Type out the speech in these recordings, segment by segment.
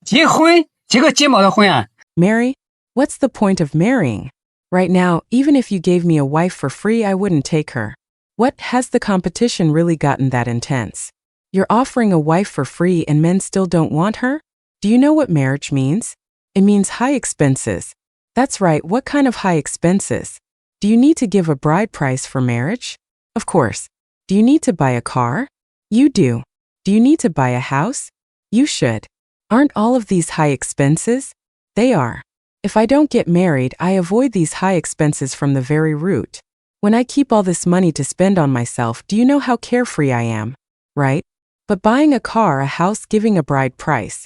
结婚，结个鸡毛的婚啊！ Marry? What's the point of marrying? Right now, even if you gave me a wife for free, I wouldn't take her. What, has the competition really gotten that intense? You're offering a wife for free and men still don't want her? Do you know what marriage means? It means high expenses. That's right, what kind of high expenses? Do you need to give a bride price for marriage? Of course. Do you need to buy a car? You do. Do you need to buy a house? You should. Aren't all of these high expenses? They are. If I don't get married, I avoid these high expenses from the very root. When I keep all this money to spend on myself, do you know how carefree I am? Right? But buying a car, a house, giving a bride price.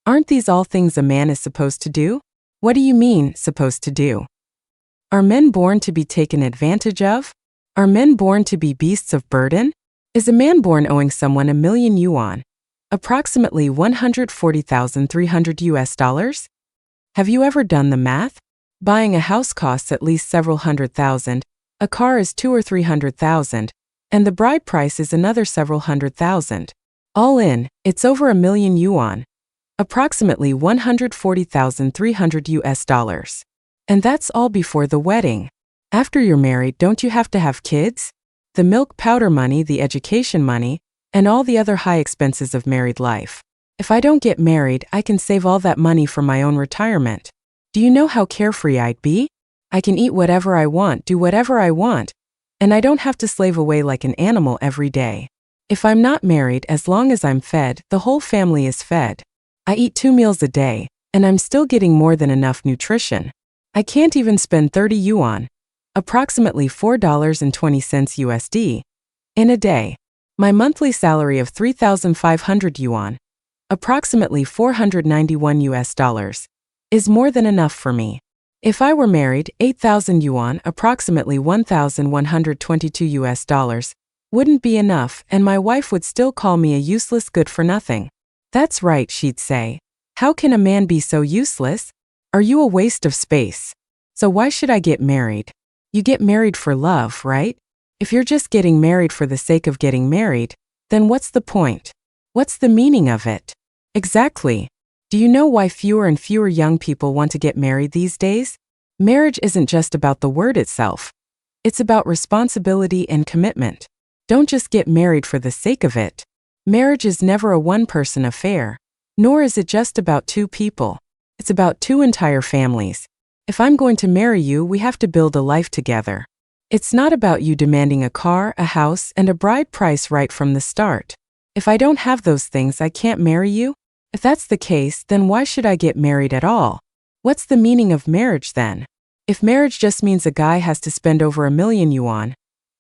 Aren't these all things a man is supposed to do? What do you mean, supposed to do? Are men born to be taken advantage of? Are men born to be beasts of burden? Is a man born owing someone $1,000,000 yuan? Approximately 140,300 US dollars? Have you ever done the math? Buying a house costs at least several $100,000, a car is $200,000 or $300,000, and the bride price is another several $100,000. All in, it's over $1,000,000 yuan. Approximately 140,300 US dollars. And that's all before the wedding. After you're married, don't you have to have kids? The milk powder money, the education money, and all the other high expenses of married life. If I don't get married, I can save all that money for my own retirement. Do you know how carefree I'd be? I can eat whatever I want, do whatever I want, and I don't have to slave away like an animal every day. If I'm not married, as long as I'm fed, the whole family is fed. I eat 2 meals a day, and I'm still getting more than enough nutrition. I can't even spend 30 yuan, approximately $4.20 USD, in a day. My monthly salary of 3,500 yuan, approximately 491 US dollars, is more than enough for me. If I were married, 8,000 yuan, approximately 1,122 US dollars, wouldn't be enough, and my wife would still call me a useless good-for-nothing. That's right, she'd say. How can a man be so useless? Are you a waste of space? So why should I get married? You get married for love, right? If you're just getting married for the sake of getting married, then what's the point? What's the meaning of it? Exactly. Do you know why fewer and fewer young people want to get married these days? Marriage isn't just about the word itself. It's about responsibility and commitment. Don't just get married for the sake of it. Marriage is never a one-person affair, nor is it just about 2 people. It's about 2 entire families. If I'm going to marry you, we have to build a life together. It's not about you demanding a car, a house, and a bride price right from the start. If I don't have those things, I can't marry you? If that's the case, then why should I get married at all? What's the meaning of marriage then? If marriage just means a guy has to spend over $1,000,000 yuan,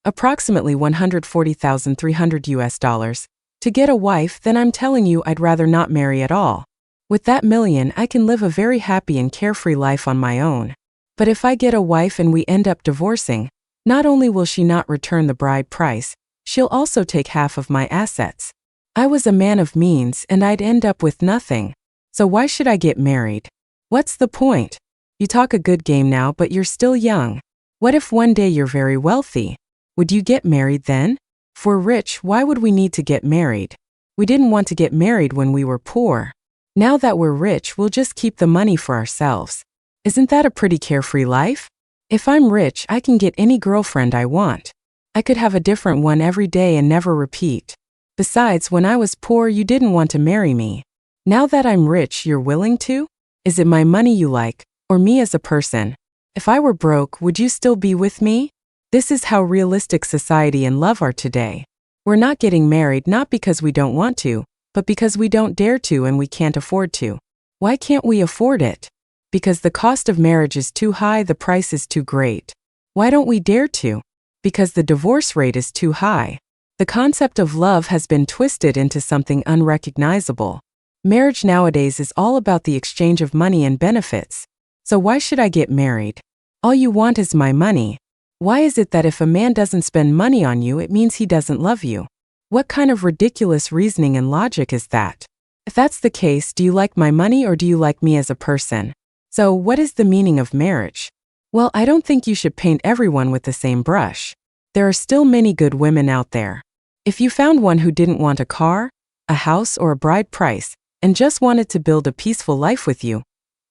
approximately 140,300 US dollars, to get a wife, then I'm telling you I'd rather not marry at all. With that million, I can live a very happy and carefree life on my own. But if I get a wife and we end up divorcing, not only will she not return the bride price, she'll also take half of my assets. I was a man of means and I'd end up with nothing. So why should I get married? What's the point? You talk a good game now, but you're still young. What if one day you're very wealthy? Would you get married then? If we're rich, why would we need to get married? We didn't want to get married when we were poor. Now that we're rich, we'll just keep the money for ourselves. Isn't that a pretty carefree life? If I'm rich, I can get any girlfriend I want. I could have a different one every day and never repeat. Besides, when I was poor, you didn't want to marry me. Now that I'm rich, you're willing to? Is it my money you like, or me as a person? If I were broke, would you still be with me? This is how realistic society and love are today. We're not getting married not because we don't want to, but because we don't dare to and we can't afford to. Why can't we afford it? Because the cost of marriage is too high, the price is too great. Why don't we dare to? Because the divorce rate is too high. The concept of love has been twisted into something unrecognizable. Marriage nowadays is all about the exchange of money and benefits. So why should I get married? All you want is my money. Why is it that if a man doesn't spend money on you, it means he doesn't love you? What kind of ridiculous reasoning and logic is that? If that's the case, do you like my money or do you like me as a person? So what is the meaning of marriage? Well, I don't think you should paint everyone with the same brush. There are still many good women out there. If you found one who didn't want a car, a house, or a bride price, and just wanted to build a peaceful life with you,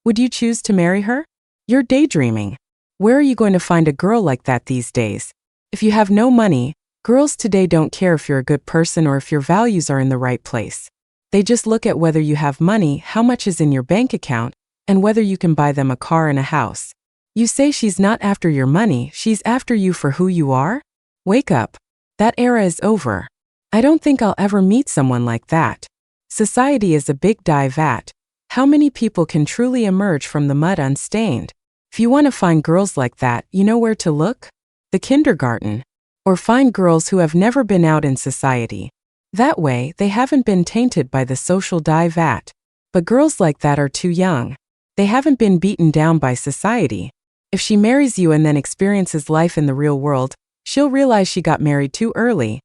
would you choose to marry her? You're daydreaming. Where are you going to find a girl like that these days? If you have no money, girls today don't care if you're a good person or if your values are in the right place. They just look at whether you have money, how much is in your bank account, and whether you can buy them a car and a house. You say she's not after your money, she's after you for who you are? Wake up. That era is over. I don't think I'll ever meet someone like that. Society is a big dye vat. How many people can truly emerge from the mud unstained? If you want to find girls like that, you know where to look? The kindergarten. Or find girls who have never been out in society. That way, they haven't been tainted by the social dye vat. But girls like that are too young. They haven't been beaten down by society. If she marries you and then experiences life in the real world, she'll realize she got married too early,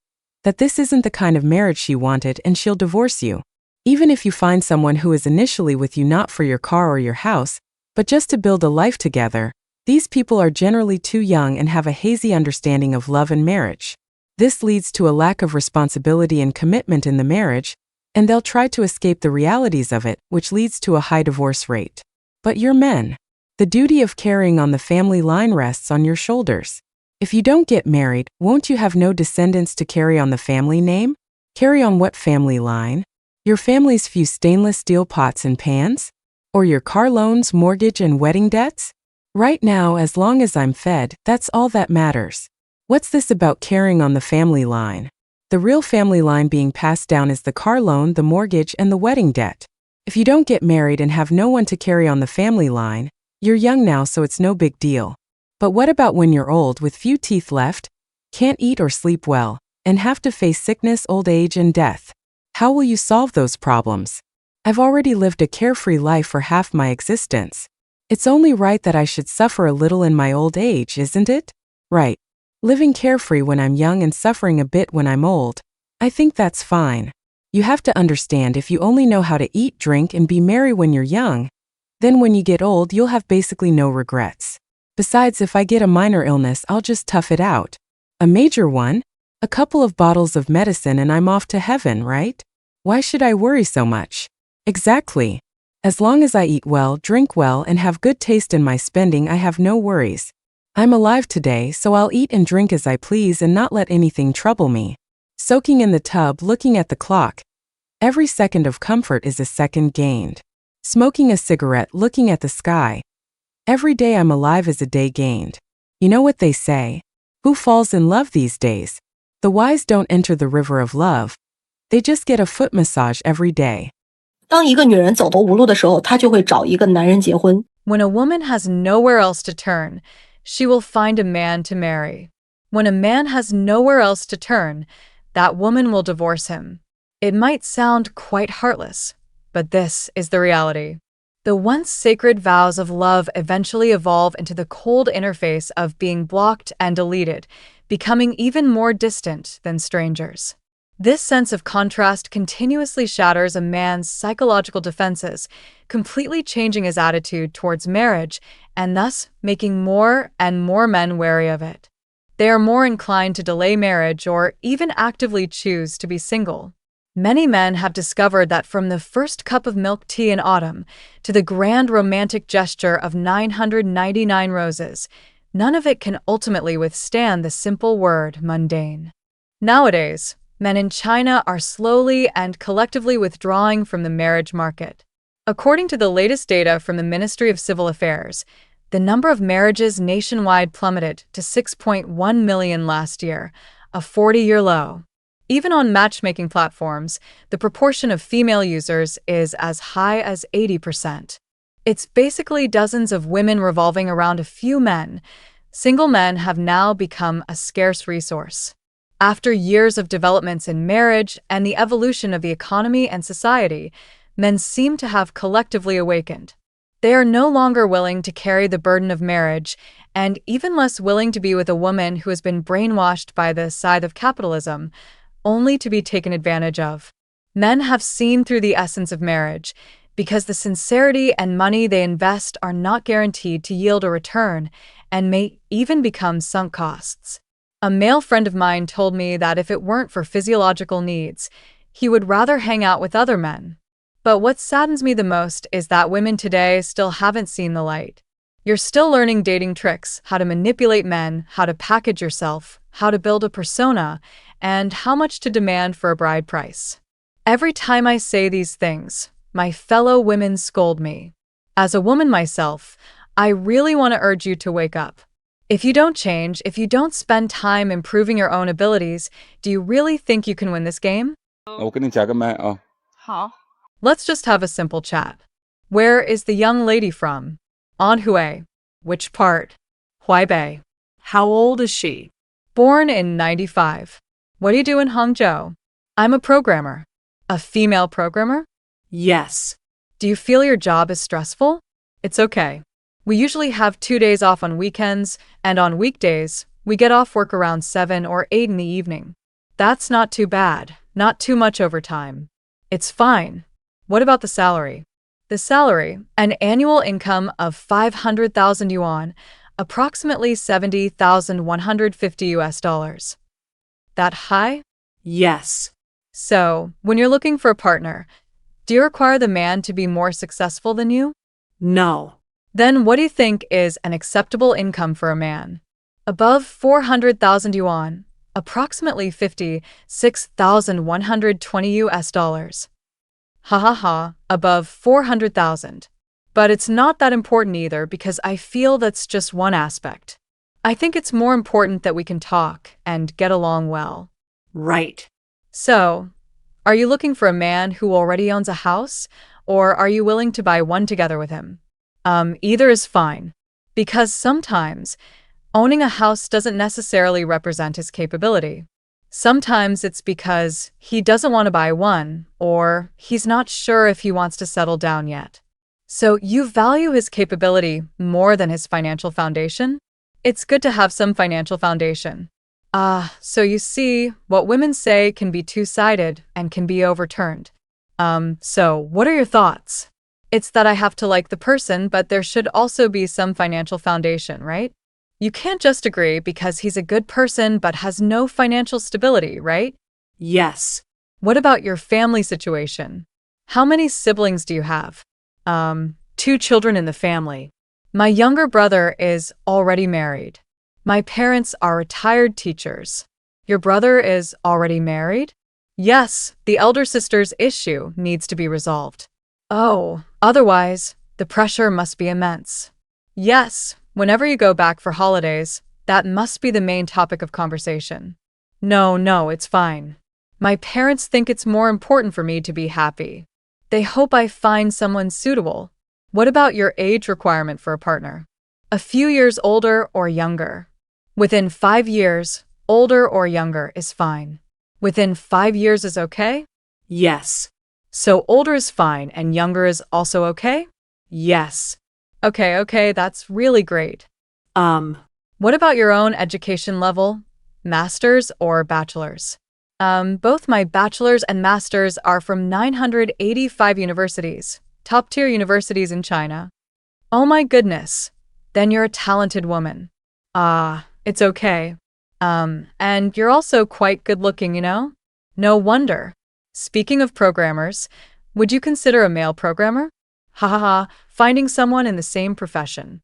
that this isn't the kind of marriage she wanted, and she'll divorce you. Even if you find someone who is initially with you not for your car or your house, but just to build a life together, these people are generally too young and have a hazy understanding of love and marriage. This leads to a lack of responsibility and commitment in the marriage, and they'll try to escape the realities of it, which leads to a high divorce rate. But you're men. The duty of carrying on the family line rests on your shoulders. If you don't get married, won't you have no descendants to carry on the family name? Carry on what family line? Your family's few stainless steel pots and pans? Or your car loans, mortgage, and wedding debts? Right now, as long as I'm fed, that's all that matters. What's this about carrying on the family line? The real family line being passed down is the car loan, the mortgage, and the wedding debt. If you don't get married and have no one to carry on the family line, you're young now, so it's no big deal. But what about when you're old with few teeth left, can't eat or sleep well, and have to face sickness, old age, and death? How will you solve those problems? I've already lived a carefree life for half my existence. It's only right that I should suffer a little in my old age, isn't it? Right. Living carefree when I'm young and suffering a bit when I'm old. I think that's fine. You have to understand, if you only know how to eat, drink, and be merry when you're young, then when you get old, you'll have basically no regrets. Besides, if I get a minor illness, I'll just tough it out. A major one? A couple of bottles of medicine and I'm off to heaven, right? Why should I worry so much? Exactly. As long as I eat well, drink well, and have good taste in my spending, I have no worries. I'm alive today, so I'll eat and drink as I please and not let anything trouble me. Soaking in the tub, looking at the clock. Every second of comfort is a second gained. Smoking a cigarette, looking at the sky. Every day I'm alive is a day gained. You know what they say? Who falls in love these days? The wise don't enter the river of love. They just get a foot massage every day. 当一个女人走投无路的时候，她就会找一个男人结婚。 When a woman has nowhere else to turn, she will find a man to marry. When a man has nowhere else to turn, that woman will divorce him. It might sound quite heartless, but this is the reality. The once sacred vows of love eventually evolve into the cold interface of being blocked and deleted, becoming even more distant than strangers. This sense of contrast continuously shatters a man's psychological defenses, completely changing his attitude towards marriage and thus making more and more men wary of it. They are more inclined to delay marriage or even actively choose to be single. Many men have discovered that from the first cup of milk tea in autumn to the grand romantic gesture of 999 roses, none of it can ultimately withstand the simple word mundane. Nowadays, men in China are slowly and collectively withdrawing from the marriage market. According to the latest data from the Ministry of Civil Affairs, the number of marriages nationwide plummeted to 6.1 million last year, a 40-year low. Even on matchmaking platforms, the proportion of female users is as high as 80%. It's basically dozens of women revolving around a few men. Single men have now become a scarce resource. After years of developments in marriage and the evolution of the economy and society, men seem to have collectively awakened. They are no longer willing to carry the burden of marriage, and even less willing to be with a woman who has been brainwashed by the scythe of capitalism, only to be taken advantage of. Men have seen through the essence of marriage, because the sincerity and money they invest are not guaranteed to yield a return, and may even become sunk costs. A male friend of mine told me that if it weren't for physiological needs, he would rather hang out with other men. But what saddens me the most is that women today still haven't seen the light. You're still learning dating tricks, how to manipulate men, how to package yourself, how to build a persona, and how much to demand for a bride price. Every time I say these things, my fellow women scold me. As a woman myself, I really want to urge you to wake up. If you don't change, if you don't spend time improving your own abilities, do you really think you can win this game? 我跟你讲个麦啊。好。 Let's just have a simple chat. Where is the young lady from? Anhui. Which part? Huaibei. How old is she? Born in 95. What do you do in Hangzhou? I'm a programmer. A female programmer? Yes. Do you feel your job is stressful? It's okay. We usually have 2 days off on weekends, and on weekdays, we get off work around 7 or 8 in the evening. That's not too bad, not too much overtime. It's fine. What about the salary? The salary, an annual income of 500,000 yuan, approximately 70,150 US dollars. That high? Yes. So, when you're looking for a partner, do you require the man to be more successful than you? No. Then what do you think is an acceptable income for a man? Above 400,000 yuan, approximately 56,120 US dollars. Ha ha ha, above 400,000. But it's not that important either because I feel that's just one aspect. I think it's more important that we can talk and get along well. Right. So, are you looking for a man who already owns a house, or are you willing to buy one together with him? Either is fine. Because sometimes, owning a house doesn't necessarily represent his capability. Sometimes it's because he doesn't want to buy one, or he's not sure if he wants to settle down yet. So you value his capability more than his financial foundation? It's good to have some financial foundation. So you see, what women say can be two-sided and can be overturned. So what are your thoughts? It's that I have to like the person, but there should also be some financial foundation, right? You can't just agree because he's a good person but has no financial stability, right? Yes. What about your family situation? How many siblings do you have? 2 children in the family. My younger brother is already married. My parents are retired teachers. Your brother is already married? Yes, the elder sister's issue needs to be resolved. Oh, otherwise, the pressure must be immense. Yes, whenever you go back for holidays, that must be the main topic of conversation. No, it's fine. My parents think it's more important for me to be happy. They hope I find someone suitable. What about your age requirement for a partner? A few years older or younger. Within 5 years, older or younger is fine. Within 5 years is okay? Yes. So older is fine and younger is also okay? Yes. Okay, that's really great. What about your own education level? Master's or bachelor's? Both my bachelor's and master's are from 985 universities, top-tier universities in China. Oh my goodness. Then you're a talented woman. It's okay. And you're also quite good-looking, you know? No wonder. Speaking of programmers, would you consider a male programmer? Finding someone in the same profession.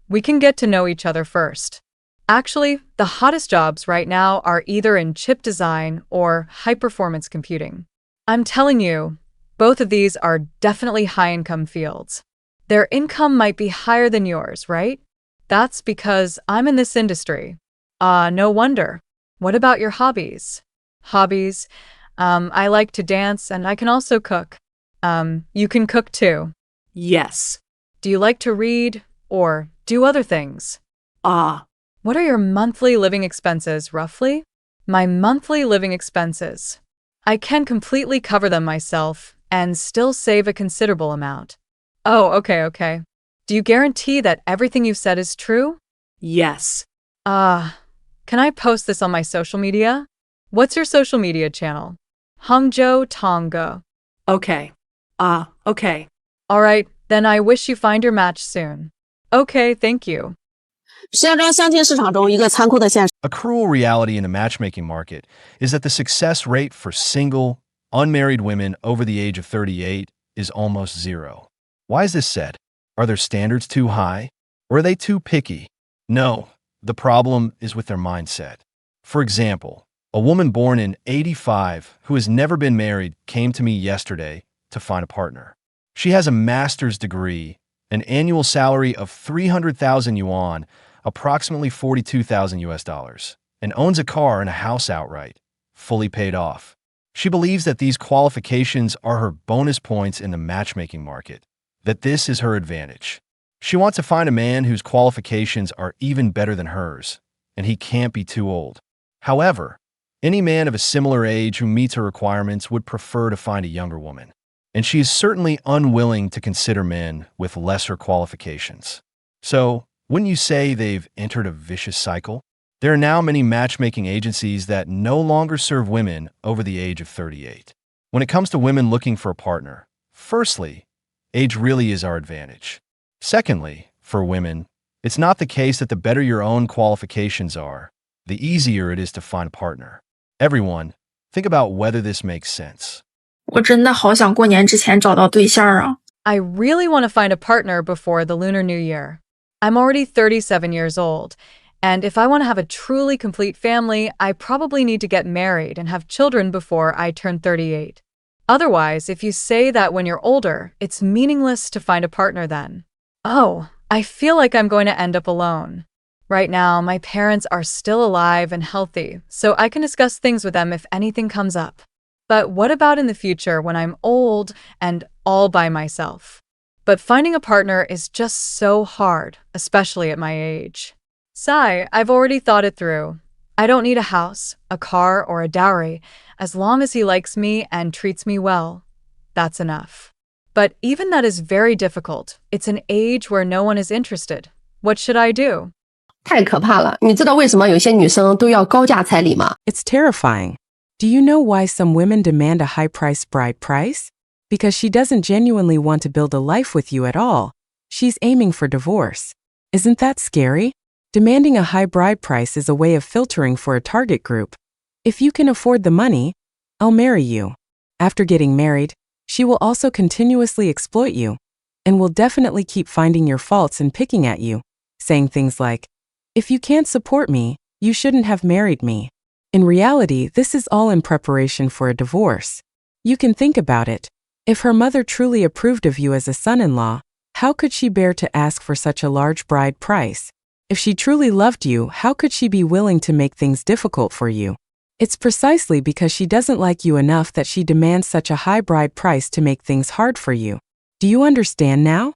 We can get to know each other first. Actually, the hottest jobs right now are either in chip design or high-performance computing. I'm telling you, both of these are definitely high-income fields. Their income might be higher than yours, right? That's because I'm in this industry. No wonder. What about your hobbies? Hobbies? I like to dance and I can also cook. You can cook too. Yes. Do you like to read or do other things? What are your monthly living expenses, roughly? My monthly living expenses. I can completely cover them myself and still save a considerable amount. Oh, okay. Do you guarantee that everything you've said is true? Yes. Can I post this on my social media? What's your social media channel? Hangzhou Tongo. Okay. Okay. All right, then I wish you find your match soon. Okay, thank you. 石家庄相亲市场中一个残酷的现实。 A cruel reality in the matchmaking market is that the success rate for single, unmarried women over the age of 38 is almost zero. Why is this said? Are their standards too high? Or are they too picky? No, the problem is with their mindset. For example, a woman born in '85 who has never been married came to me yesterday to find a partner. She has a master's degree, an annual salary of 300,000 yuan, approximately 42,000 US dollars, and owns a car and a house outright, fully paid off. She believes that these qualifications are her bonus points in the matchmaking market, that this is her advantage. She wants to find a man whose qualifications are even better than hers, and he can't be too old. However, any man of a similar age who meets her requirements would prefer to find a younger woman, and she is certainly unwilling to consider men with lesser qualifications. So, wouldn't you say they've entered a vicious cycle? There are now many matchmaking agencies that no longer serve women over the age of 38. When it comes to women looking for a partner, firstly, age really is our advantage. Secondly, for women, it's not the case that the better your own qualifications are, the easier it is to find a partner. Everyone, think about whether this makes sense. 我真的好想过年之前找到对象啊。 I really want to find a partner before the Lunar New Year. I'm already 37 years old, and if I want to have a truly complete family, I probably need to get married and have children before I turn 38. Otherwise, if you say that when you're older, it's meaningless to find a partner then. Oh, I feel like I'm going to end up alone. Right now, my parents are still alive and healthy, so I can discuss things with them if anything comes up. But what about in the future when I'm old and all by myself? But finding a partner is just so hard, especially at my age. Sai, I've already thought it through. I don't need a house, a car, or a dowry, as long as he likes me and treats me well. That's enough. But even that is very difficult. It's an age where no one is interested. What should I do? 太可怕了！你知道为什么有些女生都要高价彩礼吗？ It's terrifying. Do you know why some women demand a high-priced bride price? Because she doesn't genuinely want to build a life with you at all. She's aiming for divorce. Isn't that scary? Demanding a high bride price is a way of filtering for a target group. If you can afford the money, I'll marry you. After getting married, she will also continuously exploit you and will definitely keep finding your faults and picking at you, saying things like, "If you can't support me, you shouldn't have married me." In reality, this is all in preparation for a divorce. You can think about it. If her mother truly approved of you as a son-in-law, how could she bear to ask for such a large bride price? If she truly loved you, how could she be willing to make things difficult for you? It's precisely because she doesn't like you enough that she demands such a high bride price to make things hard for you. Do you understand now?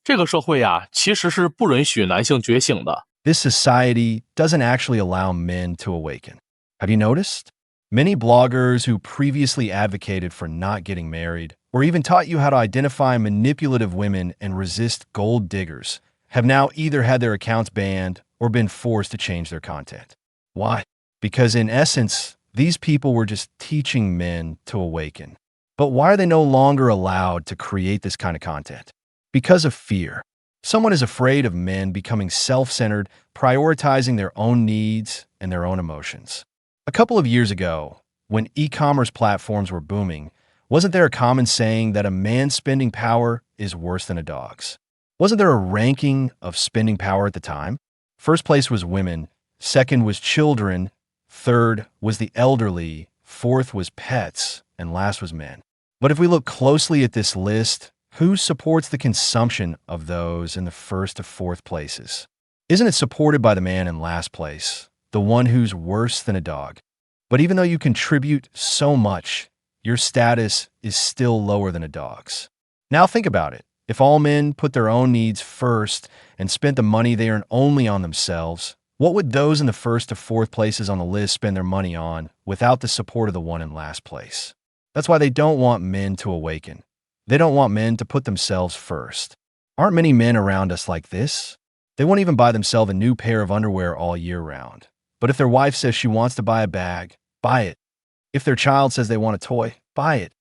这个社会啊，其实是不允许男性觉醒的。 This society doesn't actually allow men to awaken. Have you noticed? Many bloggers who previously advocated for not getting married, or even taught you how to identify manipulative women and resist gold diggers, have now either had their accounts banned or been forced to change their content. Why? Because in essence, these people were just teaching men to awaken. But why are they no longer allowed to create this kind of content? Because of fear. Someone is afraid of men becoming self-centered, prioritizing their own needs and their own emotions. A couple of years ago, when e-commerce platforms were booming, wasn't there a common saying that a man's spending power is worse than a dog's? Wasn't there a ranking of spending power at the time? First place was women, second was children, third was the elderly, fourth was pets, and last was men. But if we look closely at this list, who supports the consumption of those in the first to fourth places? Isn't it supported by the man in last place, the one who's worse than a dog? But even though you contribute so much, your status is still lower than a dog's. Now think about it. If all men put their own needs first and spent the money they earn only on themselves, what would those in the first to fourth places on the list spend their money on without the support of the one in last place? That's why they don't want men to awaken. They don't want men to put themselves first. Aren't many men around us like this? They won't even buy themselves a new pair of underwear all year round. But if their wife says she wants to buy a bag, buy it. If their child says they want a toy, buy it.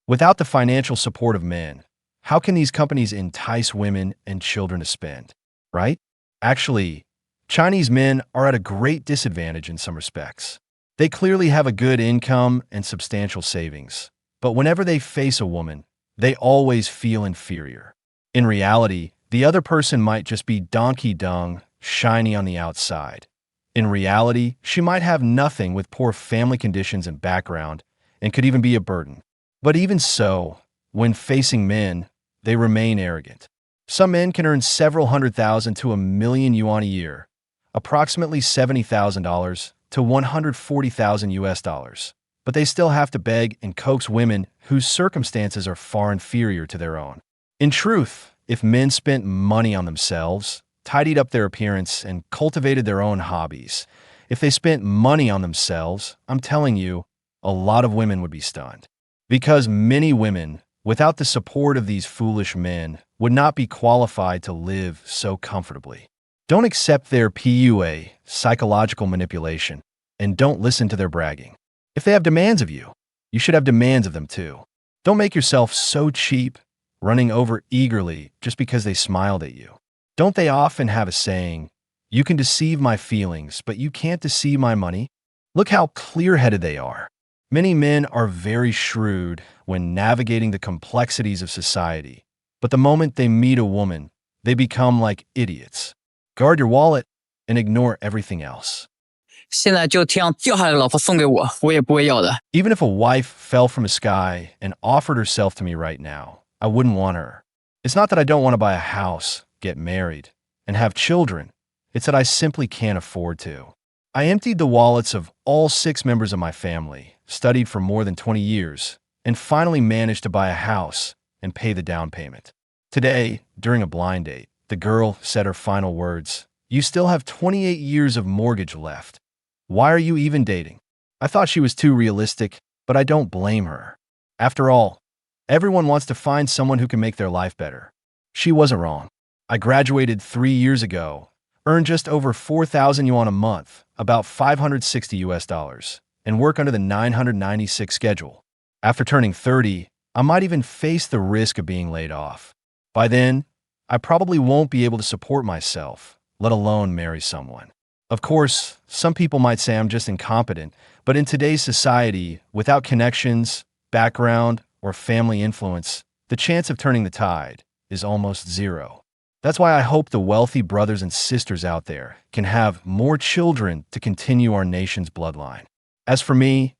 Without the financial support of men, how can these companies entice women and children to spend, right? Actually, Chinese men are at a great disadvantage in some respects. They clearly have a good income and substantial savings, But whenever they face a woman, they always feel inferior. In reality, the other person might just be donkey dung, shiny on the outside. In reality, she might have nothing with poor family conditions and background, and could even be a burden. But even so, when facing men, they remain arrogant. Some men can earn several $100,000 to $1,000,000 a year, approximately $70,000 to $140,000, but they still have to beg and coax women whose circumstances are far inferior to their own. In truth, if men spent money on themselves, tidied up their appearance, and cultivated their own hobbies, if they spent money on themselves, I'm telling you, a lot of women would be stunned. Because many women, without the support of these foolish men, would not be qualified to live so comfortably. Don't accept their PUA, psychological manipulation, and don't listen to their bragging. If they have demands of you, you should have demands of them too. Don't make yourself so cheap, running over eagerly just because they smiled at you. Don't they often have a saying, "You can deceive my feelings, but you can't deceive my money"? Look how clear-headed they are. Many men are very shrewd when navigating the complexities of society, but the moment they meet a woman, they become like idiots. Guard your wallet and ignore everything else. 现在就这样掉下来的老婆送给我，我也不会要的。 Even if a wife fell from the sky and offered herself to me right now, I wouldn't want her. It's not that I don't want to buy a house, get married, and have children. It's that I simply can't afford to. I emptied the wallets of all 6 members of my family, studied for more than 20 years, and finally managed to buy a house and pay the down payment. Today, during a blind date, the girl said her final words, "You still have 28 years of mortgage left. Why are you even dating?" I thought she was too realistic, but I don't blame her. After all, everyone wants to find someone who can make their life better. She wasn't wrong. I graduated 3 years ago, earn just over 4,000 yuan a month, about $560, and work under the 996 schedule. After turning 30, I might even face the risk of being laid off. By then, I probably won't be able to support myself, let alone marry someone. Of course, some people might say I'm just incompetent, but in today's society, without connections, background, or family influence, the chance of turning the tide is almost zero. That's why I hope the wealthy brothers and sisters out there can have more children to continue our nation's bloodline. As for me,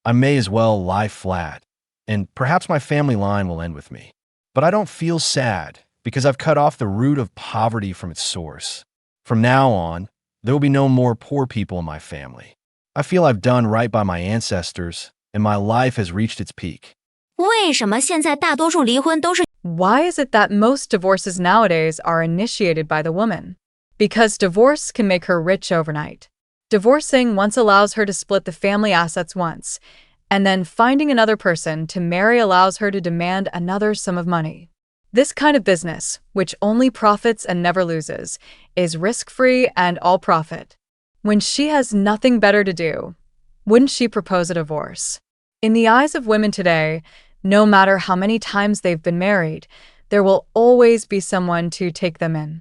I may as well lie flat, and perhaps my family line will end with me. But I don't feel sad because I've cut off the root of poverty from its source. From now on, there will be no more poor people in my family. I feel I've done right by my ancestors, and my life has reached its peak. 为什么现在大多数离婚都是 Why is it that most divorces nowadays are initiated by the woman? Because divorce can make her rich overnight. Divorcing once allows her to split the family assets once, and then finding another person to marry allows her to demand another sum of money. This kind of business, which only profits and never loses, is risk-free and all profit. When she has nothing better to do, wouldn't she propose a divorce? In the eyes of women today, no matter how many times they've been married, there will always be someone to take them in.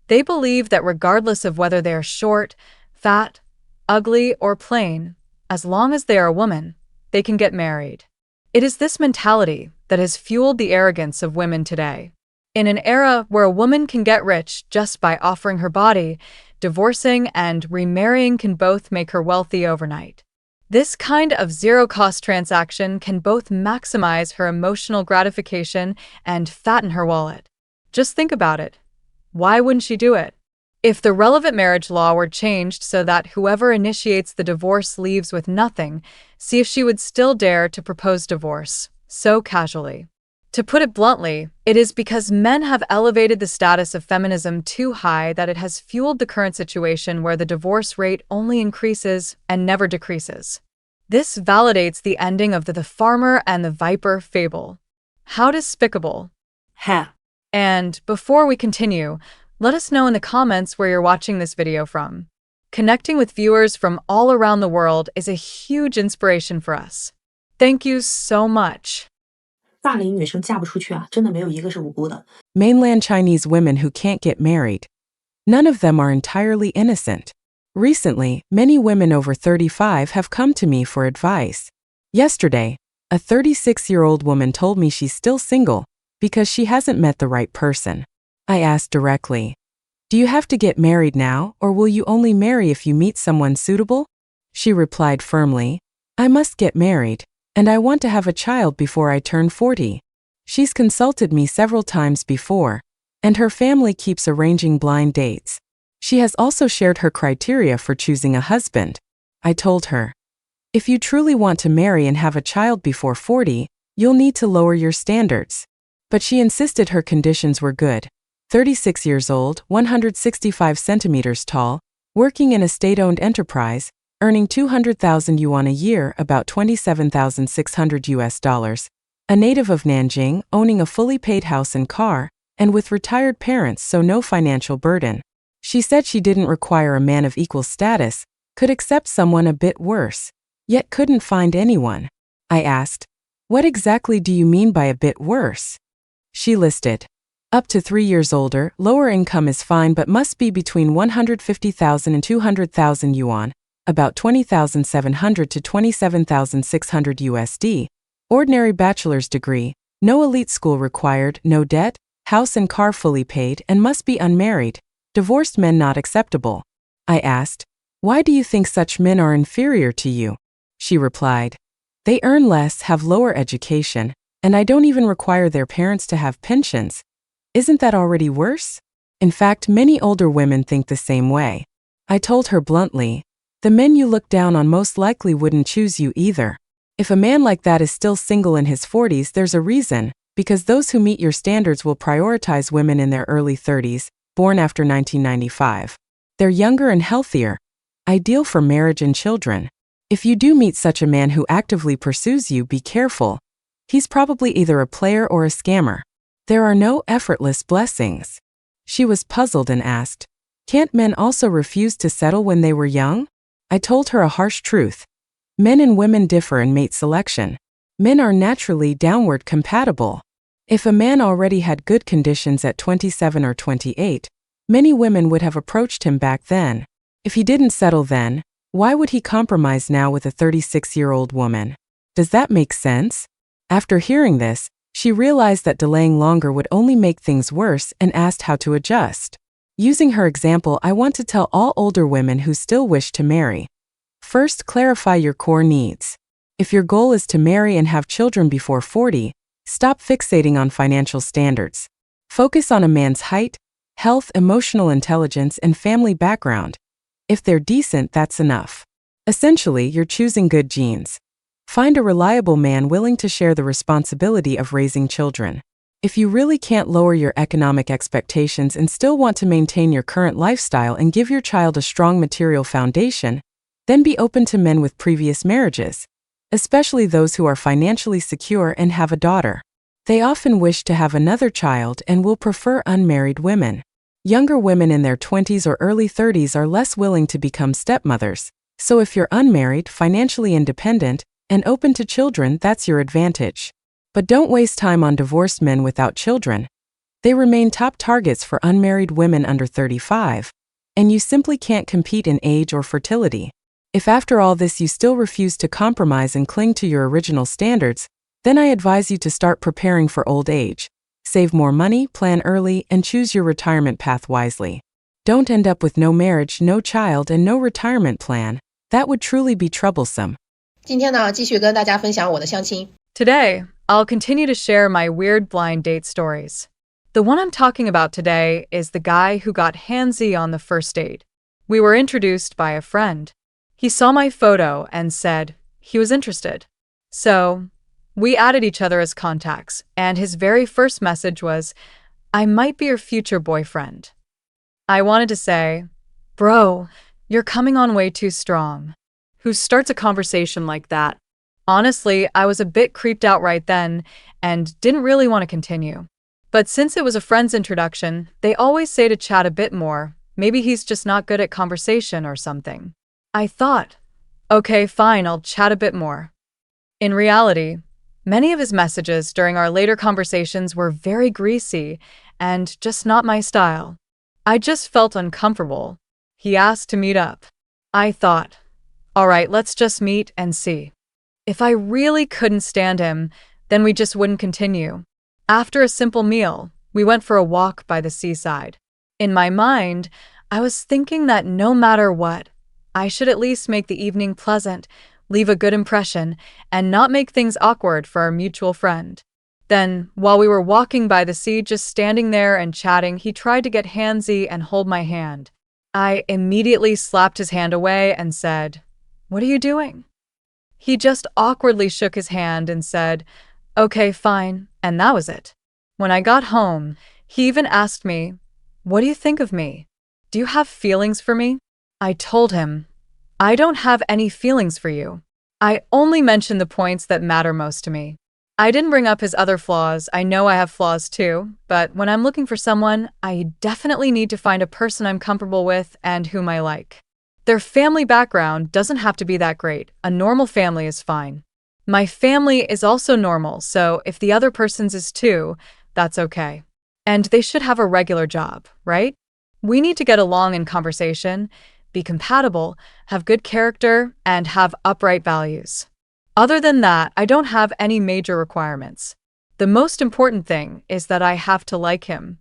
They believe that regardless of whether they are short, fat, ugly, or plain, as long as they are a woman, they can get married. It is this mentality that has fueled the arrogance of women today. In an era where a woman can get rich just by offering her body, divorcing and remarrying can both make her wealthy overnight. This kind of zero-cost transaction can both maximize her emotional gratification and fatten her wallet. Just think about it. Why wouldn't she do it? If the relevant marriage law were changed so that whoever initiates the divorce leaves with nothing, see if she would still dare to propose divorce so casually. To put it bluntly, it is because men have elevated the status of feminism too high that it has fueled the current situation where the divorce rate only increases and never decreases. This validates the ending of the farmer and the viper fable. How despicable. Ha. And before we continue, let us know in the comments where you're watching this video from. Connecting with viewers from all around the world is a huge inspiration for us. Thank you so much. 大龄女生嫁不出去啊，真的没有一个是无辜的。 Mainland Chinese women who can't get married. None of them are entirely innocent. Recently, many women over 35 have come to me for advice. Yesterday, A 36-year-old woman told me she's still single because she hasn't met the right person. I asked directly, "Do you have to get married now, or will you only marry if you meet someone suitable?" She replied firmly, "I must get married, and I want to have a child before I turn 40. She's consulted me several times before, and her family keeps arranging blind dates. She has also shared her criteria for choosing a husband." I told her, "If you truly want to marry and have a child before 40, you'll need to lower your standards." But she insisted her conditions were good. 36 years old, 165 centimeters tall, working in a state-owned enterprise, earning 200,000 yuan a year, about $27,600, a native of Nanjing, owning a fully paid house and car, and with retired parents, so no financial burden. She said she didn't require a man of equal status, could accept someone a bit worse, yet couldn't find anyone. I asked, "What exactly do you mean by a bit worse?" She listed, "Up to 3 years older, lower income is fine but must be between 150,000 and 200,000 yuan, about 20,700 to 27,600 USD, ordinary bachelor's degree, no elite school required, no debt, house and car fully paid, and must be unmarried, divorced men not acceptable." I asked, "Why do you think such men are inferior to you?" She replied, "They earn less, have lower education, and I don't even require their parents to have pensions. Isn't that already worse?" In fact, many older women think the same way. I told her bluntly, "The men you look down on most likely wouldn't choose you either. If a man like that is still single in his 40s, there's a reason, because those who meet your standards will prioritize women in their early 30s, born after 1995. They're younger and healthier, ideal for marriage and children. If you do meet such a man who actively pursues you, be careful. He's probably either a player or a scammer. There are no effortless blessings." She was puzzled and asked, "Can't men also refuse to settle when they were young?" I told her a harsh truth. Men and women differ in mate selection. Men are naturally downward compatible. If a man already had good conditions at 27 or 28, many women would have approached him back then. If he didn't settle then, why would he compromise now with a 36-year-old woman? Does that make sense? After hearing this, she realized that delaying longer would only make things worse and asked how to adjust. Using her example, I want to tell all older women who still wish to marry. First, clarify your core needs. If your goal is to marry and have children before 40, stop fixating on financial standards. Focus on a man's height, health, emotional intelligence, and family background. If they're decent, that's enough. Essentially, you're choosing good genes. Find a reliable man willing to share the responsibility of raising children. If you really can't lower your economic expectations and still want to maintain your current lifestyle and give your child a strong material foundation, then be open to men with previous marriages, especially those who are financially secure and have a daughter. They often wish to have another child and will prefer unmarried women. Younger women in their 20s or early 30s are less willing to become stepmothers, so if you're unmarried, financially independent, and open to children, that's your advantage. But don't waste time on divorced men without children. They remain top targets for unmarried women under 35, and you simply can't compete in age or fertility. If after all this you still refuse to compromise and cling to your original standards, then I advise you to start preparing for old age. Save more money, plan early, and choose your retirement path wisely. Don't end up with no marriage, no child, and no retirement plan. That would truly be troublesome. 今天呢，继续跟大家分享我的相亲。 Today, I'll continue to share my weird blind date stories. The one I'm talking about today is the guy who got handsy on the first date. We were introduced by a friend. He saw my photo and said he was interested. So, we added each other as contacts, and his very first message was, "I might be your future boyfriend." I wanted to say, "Bro, you're coming on way too strong. Who starts a conversation like that?" Honestly, I was a bit creeped out right then and didn't really want to continue. But since it was a friend's introduction, they always say to chat a bit more. Maybe he's just not good at conversation or something. I thought, okay, fine, I'll chat a bit more. In reality, many of his messages during our later conversations were very greasy and just not my style. I just felt uncomfortable. He asked to meet up. I thought, all right, let's just meet and see. If I really couldn't stand him, then we just wouldn't continue. After a simple meal, we went for a walk by the seaside. In my mind, I was thinking that no matter what, I should at least make the evening pleasant, leave a good impression, and not make things awkward for our mutual friend. Then, while we were walking by the sea, just standing there and chatting, he tried to get handsy and hold my hand. I immediately slapped his hand away and said, "What are you doing?" He just awkwardly shook his hand and said, "Okay, fine," and that was it. When I got home, he even asked me, "What do you think of me? Do you have feelings for me?" I told him, "I don't have any feelings for you. I only mentioned the points that matter most to me." I didn't bring up his other flaws. I know I have flaws too, but when I'm looking for someone, I definitely need to find a person I'm comfortable with and whom I like. Their family background doesn't have to be that great. A normal family is fine. My family is also normal, so if the other person's is too, that's okay. And they should have a regular job, right? We need to get along in conversation, be compatible, have good character, and have upright values. Other than that, I don't have any major requirements. The most important thing is that I have to like him.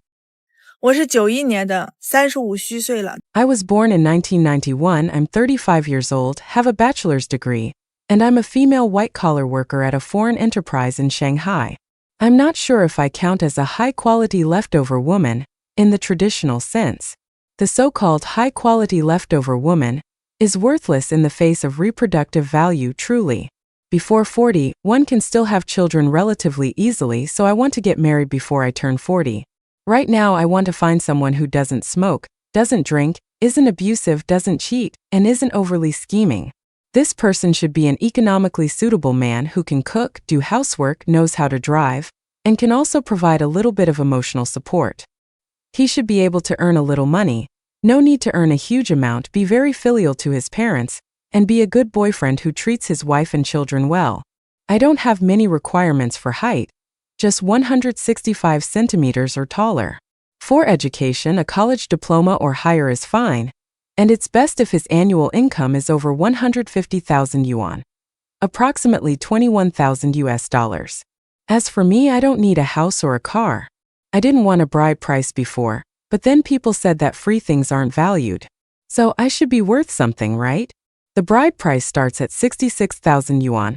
我是91年的，35虚岁了。 I was born in 1991, I'm 35 years old, have a bachelor's degree, and I'm a female white-collar worker at a foreign enterprise in Shanghai. I'm not sure if I count as a high-quality leftover woman, in the traditional sense. The so-called high-quality leftover woman is worthless in the face of reproductive value truly. Before 40, one can still have children relatively easily, so I want to get married before I turn 40. Right now, I want to find someone who doesn't smoke, doesn't drink, isn't abusive, doesn't cheat, and isn't overly scheming. This person should be an economically suitable man who can cook, do housework, knows how to drive, and can also provide a little bit of emotional support. He should be able to earn a little money, no need to earn a huge amount, be very filial to his parents, and be a good boyfriend who treats his wife and children well. I don't have many requirements for height, just 165 centimeters or taller. For education, a college diploma or higher is fine, and it's best if his annual income is over 150,000 yuan, approximately 21,000 US dollars. As for me, I don't need a house or a car. I didn't want a bride price before, but then people said that free things aren't valued. So I should be worth something, right? The bride price starts at 66,000 yuan,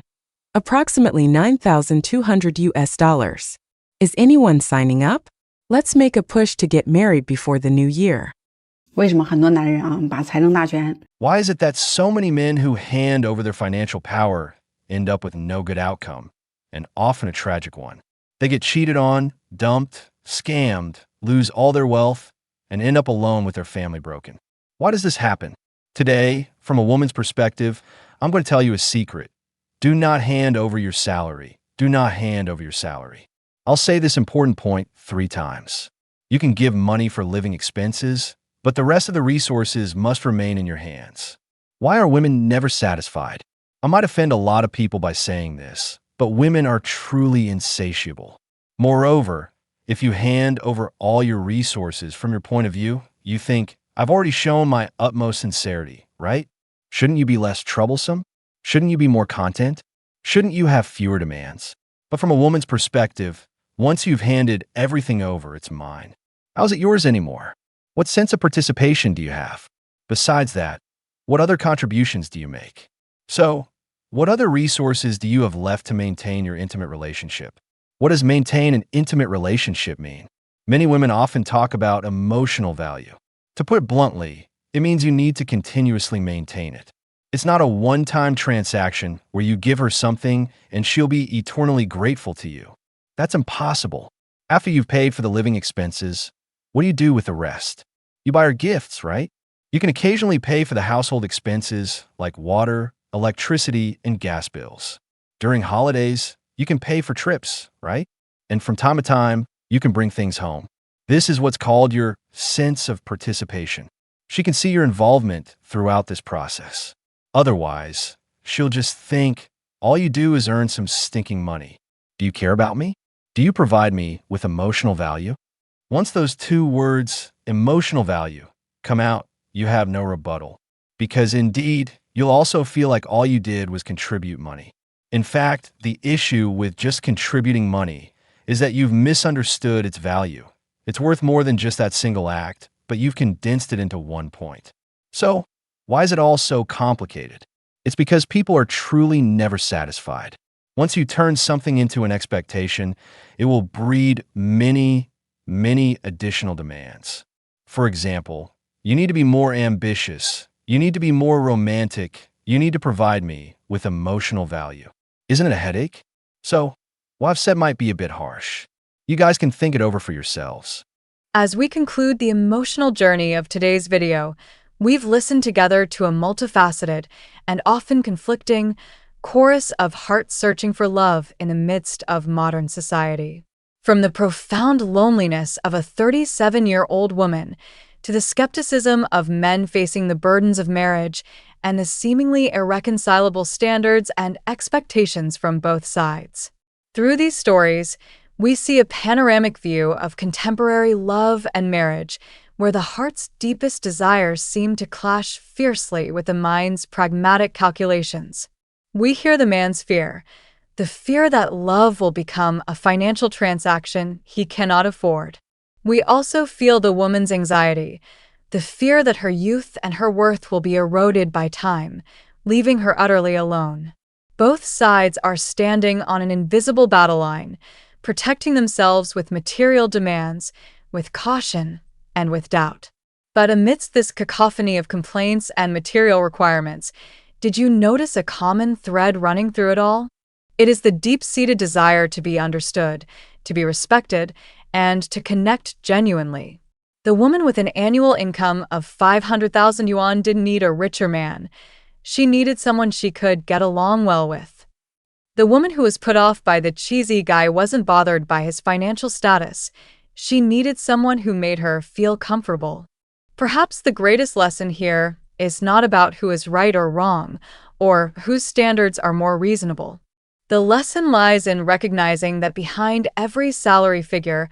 approximately 9,200 US dollars. Is anyone signing up? Let's make a push to get married before the new year. 为什么很多男人啊把财政大权 Why is it that so many men who hand over their financial power end up with no good outcome, and often a tragic one? They get cheated on, dumped, scammed, lose all their wealth, and end up alone with their family broken. Why does this happen? Today, from a woman's perspective, I'm going to tell you a secret. Do not hand over your salary. Do not hand over your salary. I'll say this important point 3 times. You can give money for living expenses, but the rest of the resources must remain in your hands. Why are women never satisfied? I might offend a lot of people by saying this, but women are truly insatiable. Moreover, if you hand over all your resources from your point of view, you think, I've already shown my utmost sincerity, right? Shouldn't you be less troublesome? Shouldn't you be more content? Shouldn't you have fewer demands? But from a woman's perspective, once you've handed everything over, it's mine. How's it yours anymore? What sense of participation do you have? Besides that, what other contributions do you make? So, what other resources do you have left to maintain your intimate relationship? What does maintain an intimate relationship mean? Many women often talk about emotional value. To put it bluntly, it means you need to continuously maintain it. It's not a one-time transaction where you give her something and she'll be eternally grateful to you. That's impossible. After you've paid for the living expenses, what do you do with the rest? You buy her gifts, right? You can occasionally pay for the household expenses like water, electricity, and gas bills. During holidays, you can pay for trips, right? And from time to time, you can bring things home. This is what's called your sense of participation. She can see your involvement throughout this process. Otherwise, she'll just think, all you do is earn some stinking money. Do you care about me? Do you provide me with emotional value? Once those 2 words, emotional value, come out, you have no rebuttal. Because indeed, you'll also feel like all you did was contribute money. In fact, the issue with just contributing money is that you've misunderstood its value. It's worth more than just that single act, but you've condensed it into one point. So, why is it all so complicated? It's because people are truly never satisfied. Once you turn something into an expectation, it will breed many additional demands. For example, you need to be more ambitious, you need to be more romantic, you need to provide me with emotional value. Isn't it a headache? So, what I've said might be a bit harsh. You guys can think it over for yourselves. As we conclude the emotional journey of today's video, we've listened together to a multifaceted and often conflicting chorus of hearts searching for love in the midst of modern society. From the profound loneliness of a 37-year-old woman to the skepticism of men facing the burdens of marriage and the seemingly irreconcilable standards and expectations from both sides. Through these stories, we see a panoramic view of contemporary love and marriage, where the heart's deepest desires seem to clash fiercely with the mind's pragmatic calculations. We hear the man's fear, the fear that love will become a financial transaction he cannot afford. We also feel the woman's anxiety, the fear that her youth and her worth will be eroded by time, leaving her utterly alone. Both sides are standing on an invisible battle line, protecting themselves with material demands, with caution, and with doubt. But amidst this cacophony of complaints and material requirements, did you notice a common thread running through it all? It is the deep-seated desire to be understood, to be respected, and to connect genuinely. The woman with an annual income of 500,000 yuan didn't need a richer man. She needed someone she could get along well with. The woman who was put off by the cheesy guy wasn't bothered by his financial status. She needed someone who made her feel comfortable. Perhaps the greatest lesson here is not about who is right or wrong, or whose standards are more reasonable. The lesson lies in recognizing that behind every salary figure,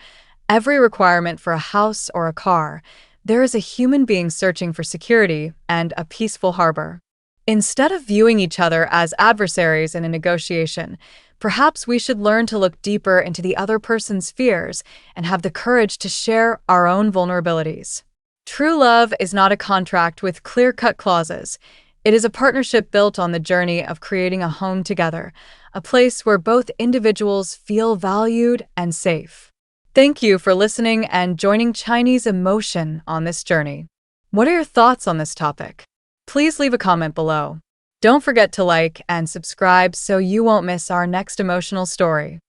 every requirement for a house or a car, there is a human being searching for security and a peaceful harbor. Instead of viewing each other as adversaries in a negotiation, perhaps we should learn to look deeper into the other person's fears and have the courage to share our own vulnerabilities. True love is not a contract with clear-cut clauses. It is a partnership built on the journey of creating a home together, a place where both individuals feel valued and safe. Thank you for listening and joining Chinese Emotion on this journey. What are your thoughts on this topic? Please leave a comment below. Don't forget to like and subscribe so you won't miss our next emotional story.